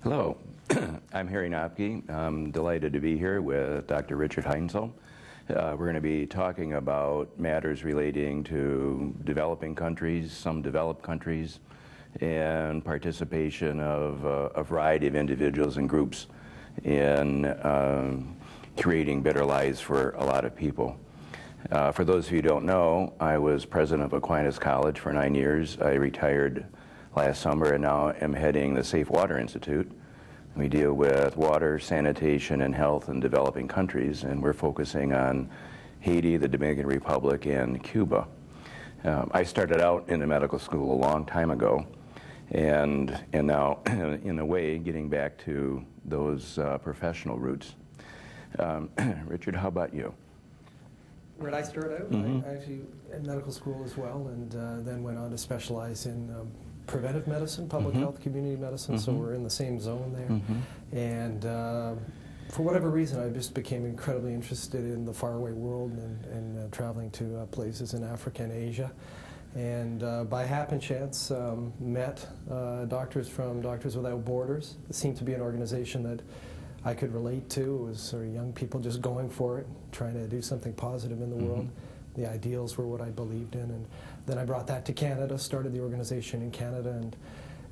Hello, I'm Harry Knopke. I'm delighted to be here with Dr. Richard Heinzl. We're going to be talking about matters relating to developing countries, some developed countries, and participation of a variety of individuals and groups in creating better lives for a lot of people. For those of you who don't know, I was president of Aquinas College for 9 years. I retired last summer and now am heading the Safe Water Institute. We deal with water, sanitation, and health in developing countries, and we're focusing on Haiti, the Dominican Republic, and Cuba. I started out in the medical school a long time ago, and now, in a way, getting back to those professional roots. Richard, how about you? Where did I start out? I actually in medical school as well, and then went on to specialize in preventive medicine, public health, community medicine, so we're in the same zone there. And for whatever reason, I just became incredibly interested in the faraway world and traveling to places in Africa and Asia. And by happenchance, met doctors from Doctors Without Borders. It seemed to be an organization that I could relate to. It was sort of young people just going for it, trying to do something positive in the world. The ideals were what I believed in, and then I brought that to Canada, started the organization in Canada,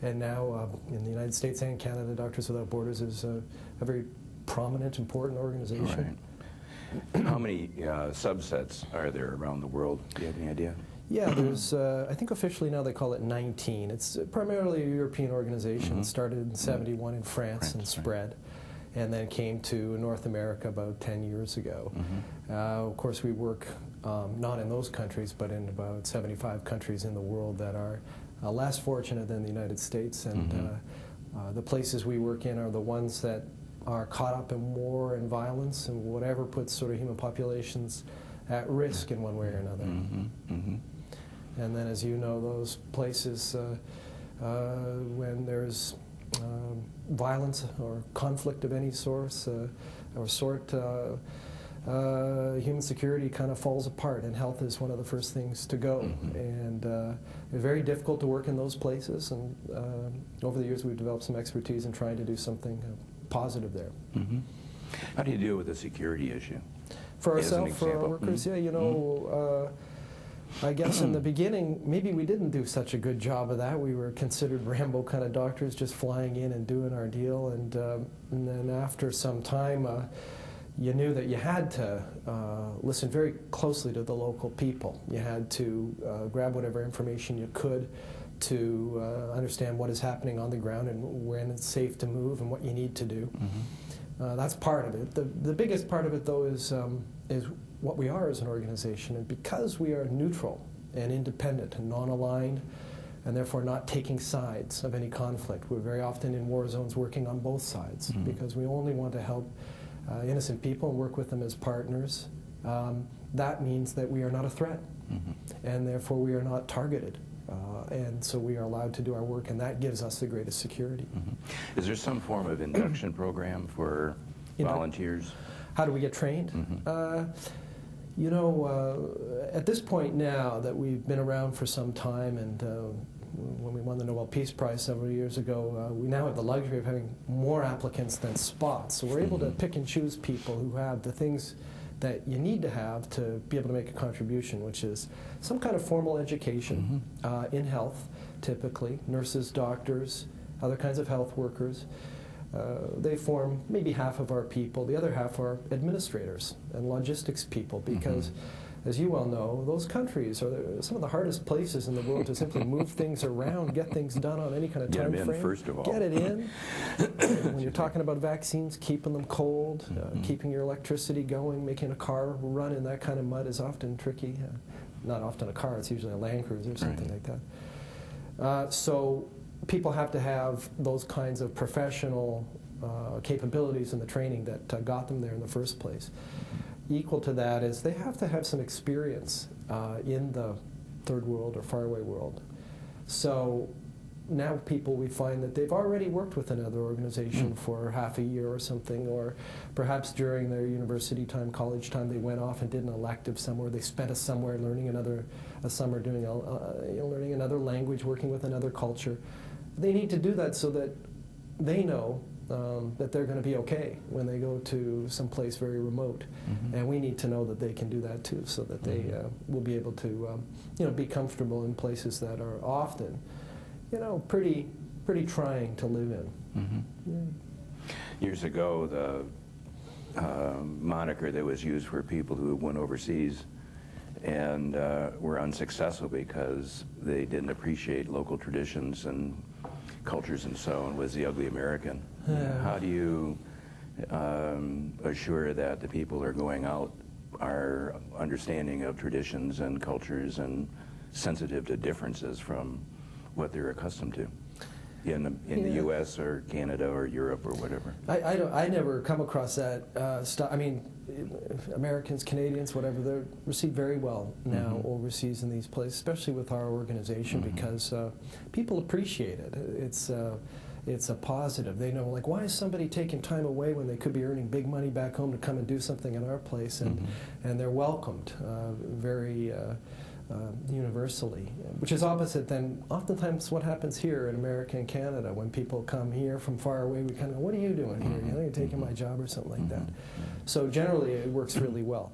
and now in the United States and Canada, Doctors Without Borders is a very prominent, important organization. Right. How many subsets are there around the world? Do you have any idea? Yeah, there's, I think officially now they call it 19. It's primarily a European organization. It started in '71 in France and spread, and then came to North America about 10 years ago. Of course, we work not in those countries, but in about 75 countries in the world that are less fortunate than the United States. And the places we work in are the ones that are caught up in war and violence and whatever puts sort of human populations at risk in one way or another. And then, as you know, those places when there's violence or conflict of any source or sort, human security kind of falls apart, and health is one of the first things to go. And it's very difficult to work in those places, and over the years we've developed some expertise in trying to do something positive there. How do you deal with the security issue? For ourselves, for our workers, yeah, you know, I guess in the beginning, maybe we didn't do such a good job of that. We were considered Rambo kind of doctors, just flying in and doing our deal. And then after some time, you knew that you had to listen very closely to the local people. You had to grab whatever information you could to understand what is happening on the ground and when it's safe to move and what you need to do. That's part of it. The biggest part of it, though, is what we are as an organization. And because we are neutral and independent and non-aligned, and therefore not taking sides of any conflict, we're very often in war zones working on both sides, because we only want to help innocent people and work with them as partners. That means that we are not a threat, and therefore we are not targeted. And so we are allowed to do our work, and that gives us the greatest security. Is there some form of induction program for volunteers? How do we get trained? You know, at this point now that we've been around for some time, and when we won the Nobel Peace Prize several years ago, we now have the luxury of having more applicants than spots. So we're able to pick and choose people who have the things that you need to have to be able to make a contribution, which is some kind of formal education in health, typically, nurses, doctors, other kinds of health workers. They form maybe half of our people. The other half are administrators and logistics people, because as you well know, those countries are some of the hardest places in the world to simply move things around, get things done on any kind of time frame. First of all. Get it in. When you're talking about vaccines, keeping them cold, keeping your electricity going, making a car run in that kind of mud is often tricky. Not often a car, it's usually a Land Cruiser or something like that. So people have to have those kinds of professional capabilities in the training that got them there in the first place. Equal to that is they have to have some experience in the third world or faraway world. So now people, we find that they've already worked with another organization for half a year or something, or perhaps during their university time, college time, they went off and did an elective somewhere. They spent a summer learning a summer doing learning another language, working with another culture. They need to do that so that they know that they're going to be okay when they go to some place very remote. And we need to know that they can do that too, so that they will be able to be comfortable in places that are often pretty trying to live in. Years ago, the moniker that was used for people who went overseas and were unsuccessful because they didn't appreciate local traditions and cultures and so on was the ugly American. How do you assure that the people who are going out are understanding of traditions and cultures and sensitive to differences from what they're accustomed to in the U.S. or Canada or Europe or whatever? I never come across that stuff. I mean, Americans, Canadians, whatever, they're received very well now overseas in these places, especially with our organization, because people appreciate it. It's a positive. They know, like, why is somebody taking time away when they could be earning big money back home to come and do something in our place? And they're welcomed very universally, which is opposite than oftentimes what happens here in America and Canada. When people come here from far away, we kind of go, what are you doing here? You're taking my job or something like that. So generally it works really well.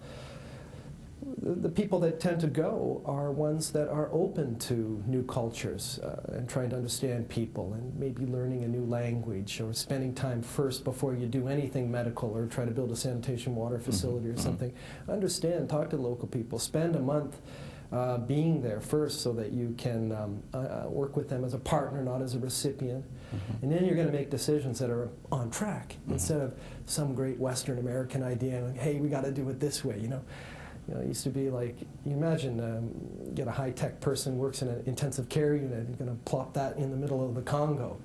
The people that tend to go are ones that are open to new cultures and trying to understand people and maybe learning a new language or spending time first before you do anything medical or try to build a sanitation water facility or something. Understand, talk to local people, spend a month being there first so that you can work with them as a partner, not as a recipient. And then you're going to make decisions that are on track instead of some great Western American idea, like, hey, we got to do it this way, it used to be like, you imagine, get a high-tech person, works in an intensive care unit, you're going to plop that in the middle of the Congo.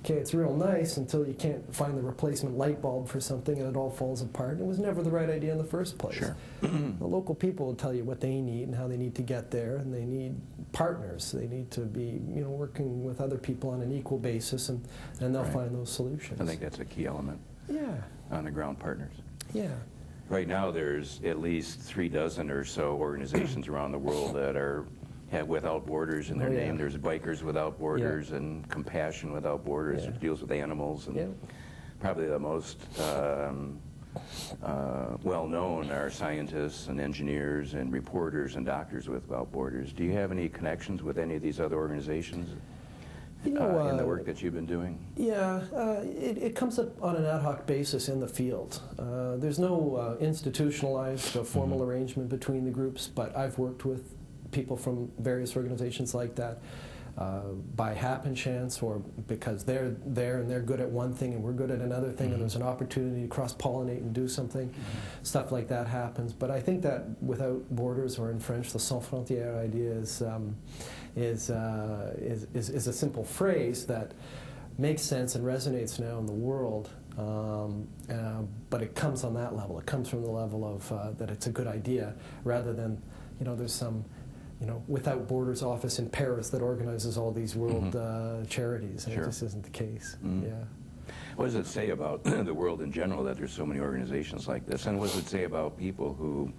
Okay, it's real nice until you can't find the replacement light bulb for something and it all falls apart. It was never the right idea in the first place. Sure. The local people will tell you what they need and how they need to get there, and they need partners. They need to be, working with other people on an equal basis, and they'll find those solutions. I think that's a key element. Yeah. On-the-ground partners. Yeah. Right now, there's at least 36 or so organizations around the world that have Without Borders in their name. There's Bikers Without Borders and Compassion Without Borders, which deals with animals. And probably the most well-known are scientists and engineers and reporters and Doctors Without Borders. Do you have any connections with any of these other organizations in the work that you've been doing? Yeah, it comes up on an ad hoc basis in the field. There's no institutionalized formal arrangement between the groups, but I've worked with people from various organizations like that by happen chance, or because they're there and they're good at one thing and we're good at another thing, and there's an opportunity to cross-pollinate and do something. Stuff like that happens. But I think that Without Borders, or in French, the sans frontières idea is a simple phrase that makes sense and resonates now in the world. But it comes on that level. It comes from the level of that it's a good idea, rather than, there's some Without Borders office in Paris that organizes all these world charities, and it just isn't the case. Yeah. What does it say about the world in general that there's so many organizations like this, and what does it say about people who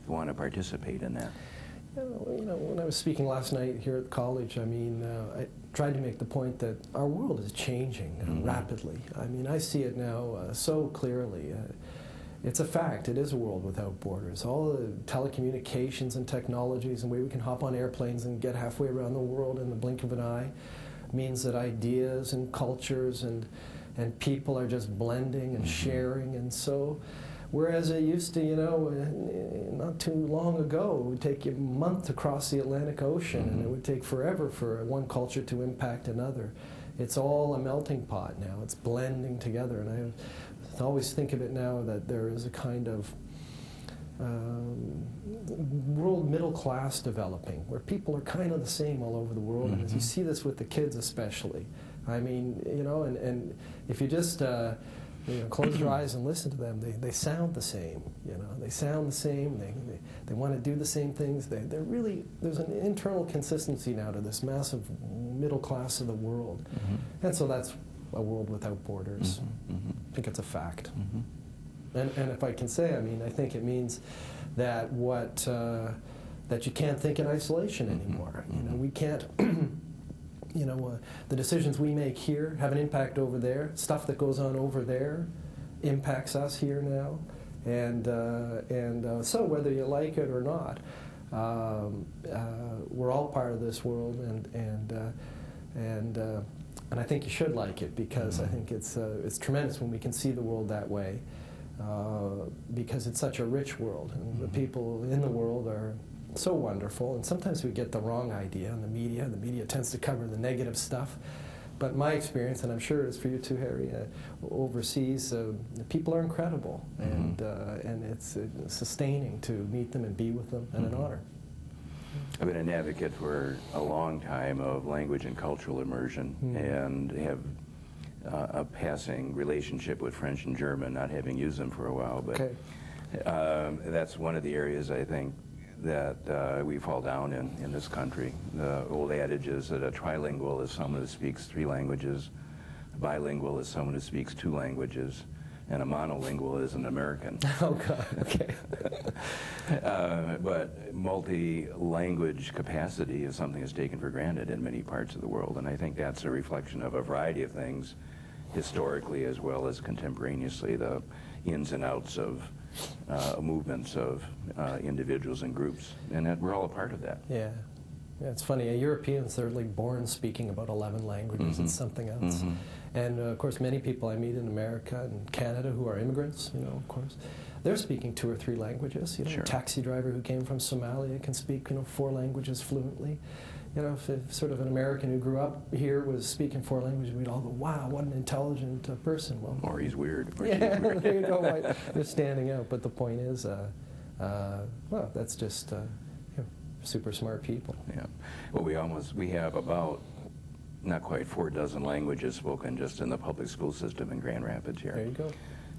want to participate in that? When I was speaking last night here at college, I tried to make the point that our world is changing rapidly. I see it now so clearly. It's a fact. It is a world without borders. All the telecommunications and technologies and the way we can hop on airplanes and get halfway around the world in the blink of an eye means that ideas and cultures and people are just blending and sharing. And so, whereas it used to, not too long ago, it would take you a month to cross the Atlantic Ocean, and it would take forever for one culture to impact another. It's all a melting pot now. It's blending together, and I always think of it now that there is a kind of world middle class developing, where people are kind of the same all over the world, and as you see this with the kids especially, and if you just close your eyes and listen to them, they sound the same. They sound the same. They want to do the same things. They're really, there's an internal consistency now to this massive middle class of the world, and so that's a world without borders. I think it's a fact. And if I can say, I think it means that that you can't think in isolation anymore. We can't the decisions we make here have an impact over there. Stuff that goes on over there impacts us here now, and so whether you like it or not, we're all part of this world, and I think you should like it, because I think it's tremendous when we can see the world that way, because it's such a rich world, and the people in the world are so wonderful, and sometimes we get the wrong idea in the media. The media tends to cover the negative stuff. But my experience, and I'm sure it's for you too, Harry, overseas, the people are incredible, and it's sustaining to meet them and be with them, and an honor. I've been an advocate for a long time of language and cultural immersion, and have a passing relationship with French and German, not having used them for a while, but that's one of the areas I think that we fall down in this country. The old adage is that a trilingual is someone who speaks 3 languages, a bilingual is someone who speaks 2 languages, and a monolingual is an American. Oh, God, okay. But multi-language capacity is something that's taken for granted in many parts of the world, and I think that's a reflection of a variety of things, historically as well as contemporaneously, the ins and outs of movements of individuals and groups, and that we're all a part of that. Yeah. Yeah, it's funny. Europeans, they're like born speaking about 11 languages. It's something else. And of course, many people I meet in America and Canada who are immigrants, of course, they're speaking 2 or 3 languages. A taxi driver who came from Somalia can speak 4 languages fluently. If sort of an American who grew up here was speaking 4 languages, we'd all go, wow, what an intelligent person. Well, or he's weird. Or yeah, weird. There you go. They're standing out. But the point is, well, that's just super smart people. Yeah. Well, we have about not quite 4 dozen languages spoken just in the public school system in Grand Rapids here. There you go.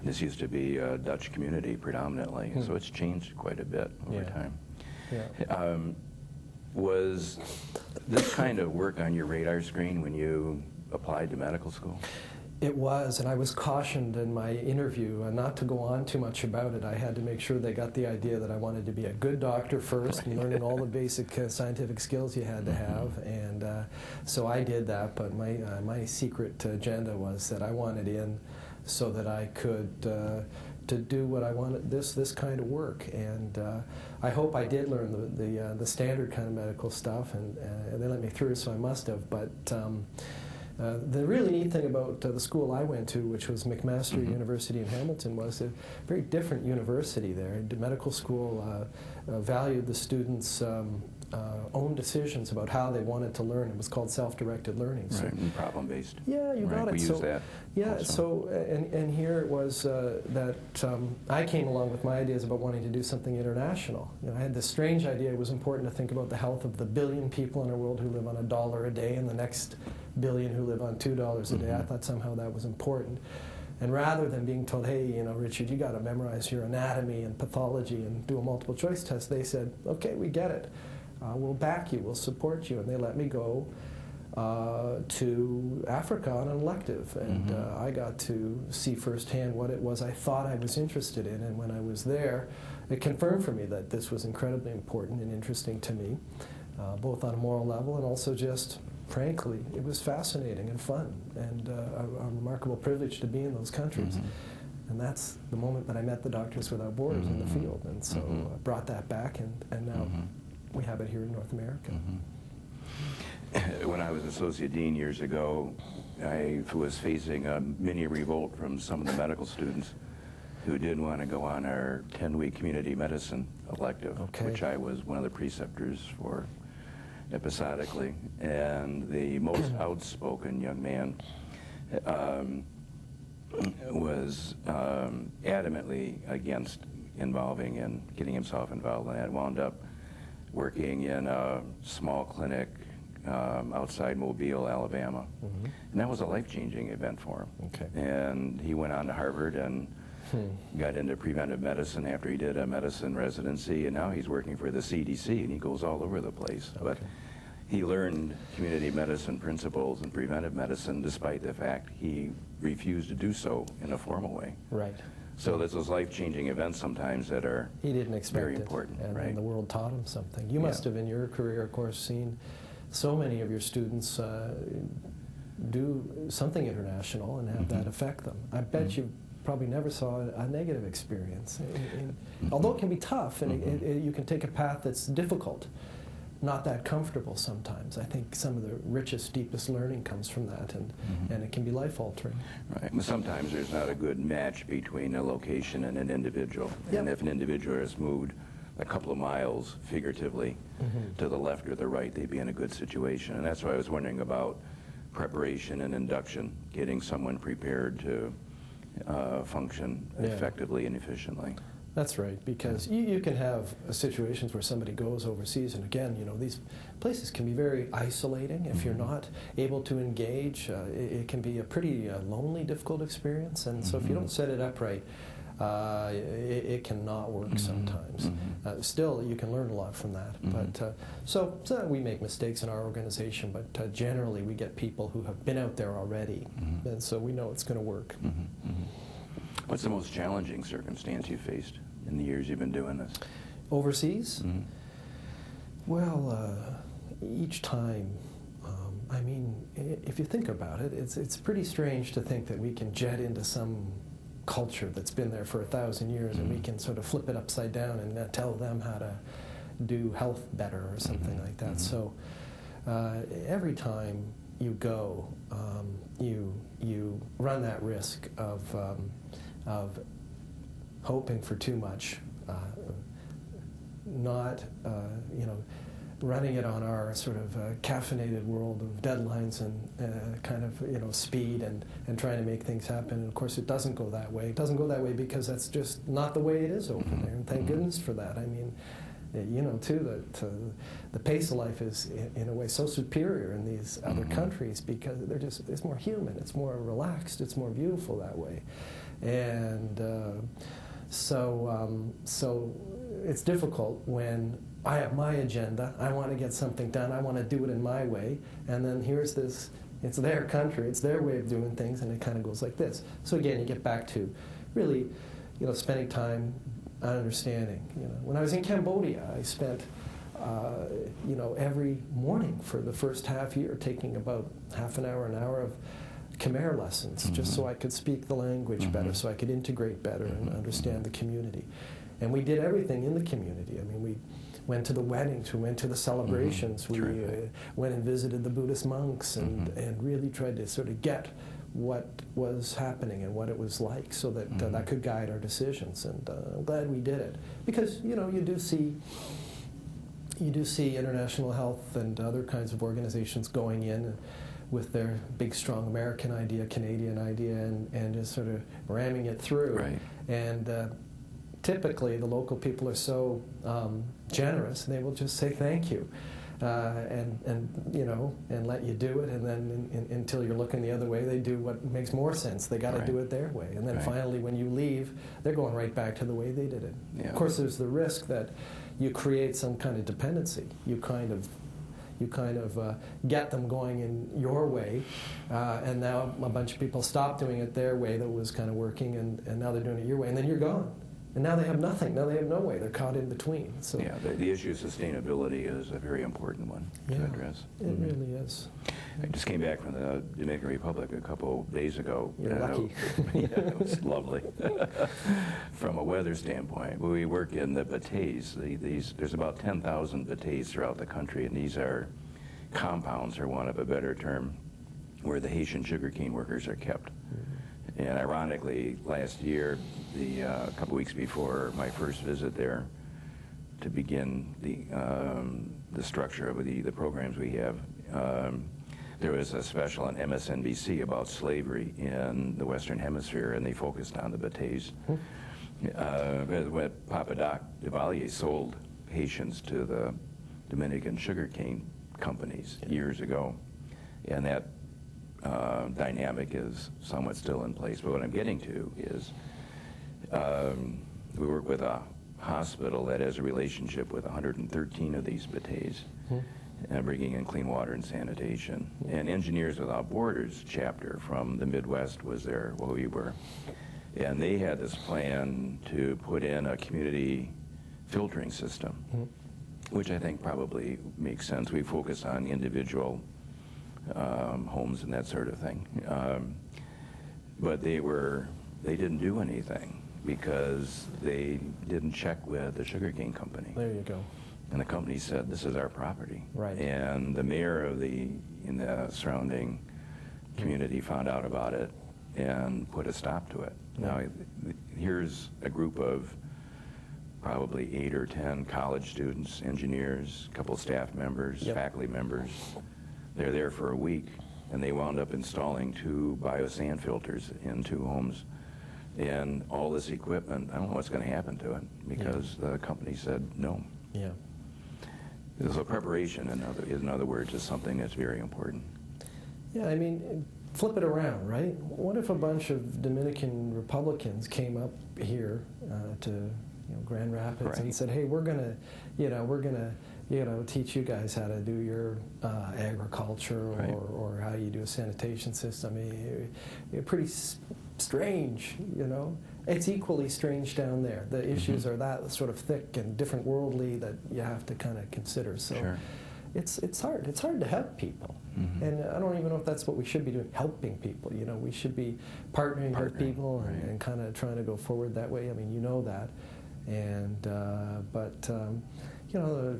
This used to be a Dutch community predominantly, so it's changed quite a bit over time. Yeah. Was this kind of work on your radar screen when you applied to medical school? It was, and I was cautioned in my interview not to go on too much about it. I had to make sure they got the idea that I wanted to be a good doctor first, and learning all the basic scientific skills you had to have, and so I did that, but my secret agenda was that I wanted in so that I could to do what I wanted, this kind of work, and I hope I did learn the standard kind of medical stuff, and they let me through, so I must have. But the really neat thing about the school I went to, which was McMaster University in Hamilton, was a very different university there. The medical school valued the students' own decisions about how they wanted to learn. It was called self-directed learning. Right, and problem-based. Yeah, you got it. We use that. Yeah, also. so, and here it was that I came along with my ideas about wanting to do something international. I had this strange idea it was important to think about the health of the 1 billion people in our world who live on $1 a day and the next 1 billion who live on $2 a day. I thought somehow that was important. And rather than being told, hey, Richard, you got to memorize your anatomy and pathology and do a multiple choice test, they said, okay, we get it. We'll back you, we'll support you. And they let me go to Africa on an elective, and I got to see firsthand what it was I thought I was interested in, and when I was there, it confirmed for me that this was incredibly important and interesting to me, both on a moral level and also just, frankly, it was fascinating and fun, and a remarkable privilege to be in those countries. And that's the moment that I met the Doctors Without Borders in the field, and so I brought that back, and now we have it here in North America. When I was associate dean years ago, I was facing a mini revolt from some of the medical students who didn't want to go on our 10-week community medicine elective, which I was one of the preceptors for episodically. And the most outspoken young man was adamantly against involving and getting himself involved in that. Wound up working in a small clinic outside Mobile, Alabama. And that was a life-changing event for him. And he went on to Harvard and got into preventive medicine after he did a medicine residency, and now he's working for the CDC, and he goes all over the place. But he learned community medicine principles and preventive medicine despite the fact he refused to do so in a formal way. So there's those life-changing events sometimes that are he didn't expect very it, important. and the world taught him something. You must have, in your career, of course, seen so many of your students do something international and have that affect them. I bet you probably never saw a negative experience. Although it can be tough, and you can take a path that's difficult, not that comfortable sometimes. I think some of the richest, deepest learning comes from that, and it can be life-altering. Right. Well, sometimes there's not a good match between a location and an individual. Yep. And if an individual has moved a couple of miles, figuratively, to the left or the right, they'd be in a good situation. And that's why I was wondering about preparation and induction, getting someone prepared to function effectively and efficiently. That's right, because you can have situations where somebody goes overseas, and again, you know, these places can be very isolating. If you're not able to engage, it can be a pretty lonely, difficult experience, and so if you don't set it up right, it cannot work sometimes. Still, you can learn a lot from that. But so we make mistakes in our organization, but generally we get people who have been out there already, and so we know it's going to work. What's the most challenging circumstance you faced in the years you've been doing this? Overseas? Well, each time, I mean, if you think about it, it's pretty strange to think that we can jet into some culture that's been there for 1,000 years and we can sort of flip it upside down and tell them how to do health better or something like that. So every time you go, you run that risk of hoping for too much, not running it on our sort of caffeinated world of deadlines and kind of speed and trying to make things happen. And of course, it doesn't go that way. It doesn't go that way because that's just not the way it is over there. And thank goodness for that. I mean, too, that the pace of life is in a way so superior in these other countries because it's more human, it's more relaxed, it's more beautiful that way. And so it's difficult when I have my agenda, I want to get something done, I want to do it in my way, and then here's this, it's their country, it's their way of doing things, and it kind of goes like this. So again, you get back to really, spending time on understanding. When I was in Cambodia, I spent, every morning for the first half year taking about half an hour of Khmer lessons, just so I could speak the language better, so I could integrate better and understand the community. And we did everything in the community. I mean, we went to the weddings, we went to the celebrations, we went and visited the Buddhist monks and really tried to sort of get what was happening and what it was like so that that could guide our decisions. And I'm glad we did it. Because, you do see international health and other kinds of organizations going in with their big, strong American idea, Canadian idea, and just sort of ramming it through. Right. And typically, the local people are so generous, and they will just say thank you, and let you do it. And then until you're looking the other way, they do what makes more sense. They got to do it their way. And then finally, when you leave, they're going right back to the way they did it. Yeah. Of course, there's the risk that you create some kind of dependency. You kind of get them going in your way, and now a bunch of people stop doing it their way that was kind of working, and now they're doing it your way, and then you're gone. And now they have nothing. Now they have no way. They're caught in between. So yeah, the issue of sustainability is a very important one to address. It really is. I just came back from the Dominican Republic a couple days ago. You're lucky. Yeah, it was lovely. From a weather standpoint, we work in the bateys. There's about 10,000 bateys throughout the country, and these are compounds, for want of a better term, where the Haitian sugarcane workers are kept. And ironically, last year, a couple weeks before my first visit there, to begin the structure of the programs we have, there was a special on MSNBC about slavery in the Western Hemisphere, and they focused on the bateys. When Papa Doc Duvalier sold Haitians to the Dominican sugarcane companies years ago, and that dynamic is somewhat still in place. But what I'm getting to is we work with a hospital that has a relationship with 113 of these bateys, and bringing in clean water and sanitation. And Engineers Without Borders chapter from the Midwest was there where we were. And they had this plan to put in a community filtering system. which I think probably makes sense. We focus on individual homes and that sort of thing. But they didn't do anything because they didn't check with the sugarcane company. There you go. And the company said, this is our property. Right. And the mayor in the surrounding community found out about it and put a stop to it. Yeah. Now, here's a group of probably 8 or 10 college students, engineers, a couple staff members, Yep. faculty members. They're there for a week, and they wound up installing 2 biosand filters in 2 homes. And all this equipment, I don't know what's going to happen to it, because the company said no. Yeah. So preparation, in other words, is something that's very important. Yeah, I mean, flip it around, right? What if a bunch of Dominican Republicans came up here to Grand Rapids Right. and said, "Hey, we're gonna teach you guys how to do your agriculture Right. or how you do a sanitation system." Pretty strange, It's equally strange down there. The issues are that sort of thick and different worldly that you have to kind of consider. So Sure. it's hard. It's hard to help people. And I don't even know if that's what we should be doing, helping people. We should be partnering with people right. and kind of trying to go forward that way. I mean, you know that. And the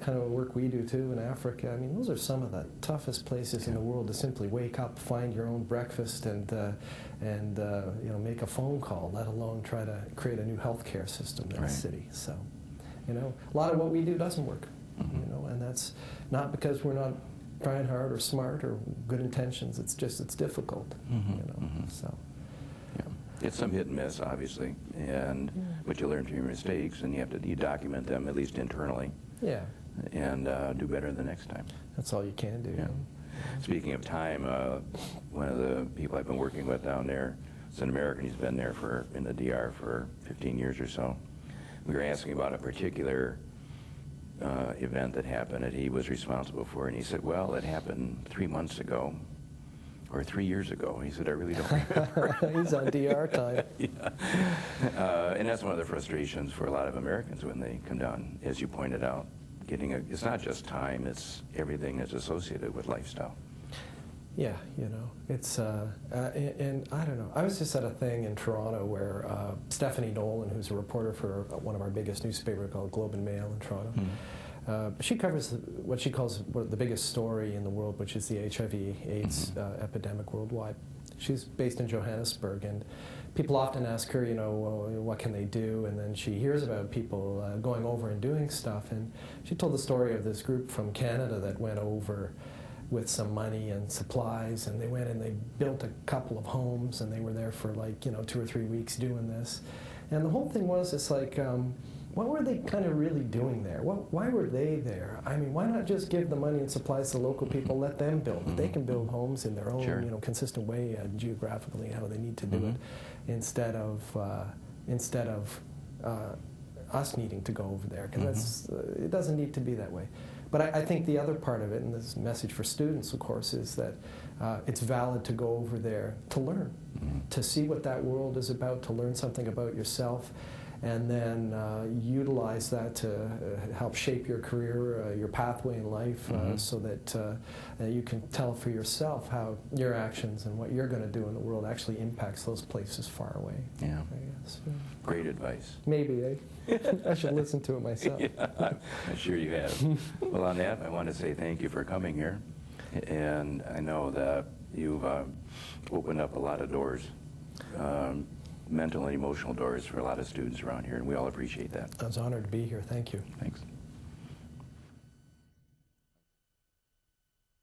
kind of work we do too in Africa, I mean, those are some of the toughest places in the world to simply wake up, find your own breakfast, and make a phone call, let alone try to create a new healthcare system in Right. the city. So, a lot of what we do doesn't work, and that's not because we're not trying hard or smart or good intentions. It's just it's difficult, So. It's some hit and miss, obviously, but you learn from your mistakes, and you document them, at least internally, Yeah, and do better the next time. that's all you can do. Yeah. Speaking of time, one of the people I've been working with down there is an American. He's been there in the DR for 15 years or so. We were asking about a particular event that happened that he was responsible for, and he said, well, it happened 3 months ago. Or 3 years ago. He said, I really don't remember. He's on DR time. Yeah. And that's one of the frustrations for a lot of Americans when they come down, as you pointed out. It's not just time, it's everything that's associated with lifestyle. Yeah, it's, and I don't know. I was just at a thing in Toronto where Stephanie Nolan, who's a reporter for one of our biggest newspapers called Globe and Mail in Toronto, she covers what she calls the biggest story in the world, which is the HIV/AIDS epidemic worldwide. She's based in Johannesburg, and people often ask her, well, what can they do? And then she hears about people going over and doing stuff, and she told the story of this group from Canada that went over with some money and supplies, and they went and they built a couple of homes, and they were there for 2 or 3 weeks doing this. And the whole thing was, it's like, what were they kind of really doing there? Why were they there? I mean, why not just give the money and supplies to local people, let them build? They can build homes in their own, consistent way, geographically, how they need to do it, instead of us needing to go over there, because it doesn't need to be that way. But I think the other part of it, and this message for students, of course, is that it's valid to go over there to learn, to see what that world is about, to learn something about yourself, and then utilize that to help shape your career, your pathway in life, so that you can tell for yourself how your actions and what you're going to do in the world actually impacts those places far away. Yeah. I guess. Great advice. Maybe, I should listen to it myself. Yeah, I'm sure you have. Well, on that, I want to say thank you for coming here. And I know that you've opened up a lot of doors, mental and emotional doors for a lot of students around here, and we all appreciate that. I was honored to be here. Thank you. Thanks.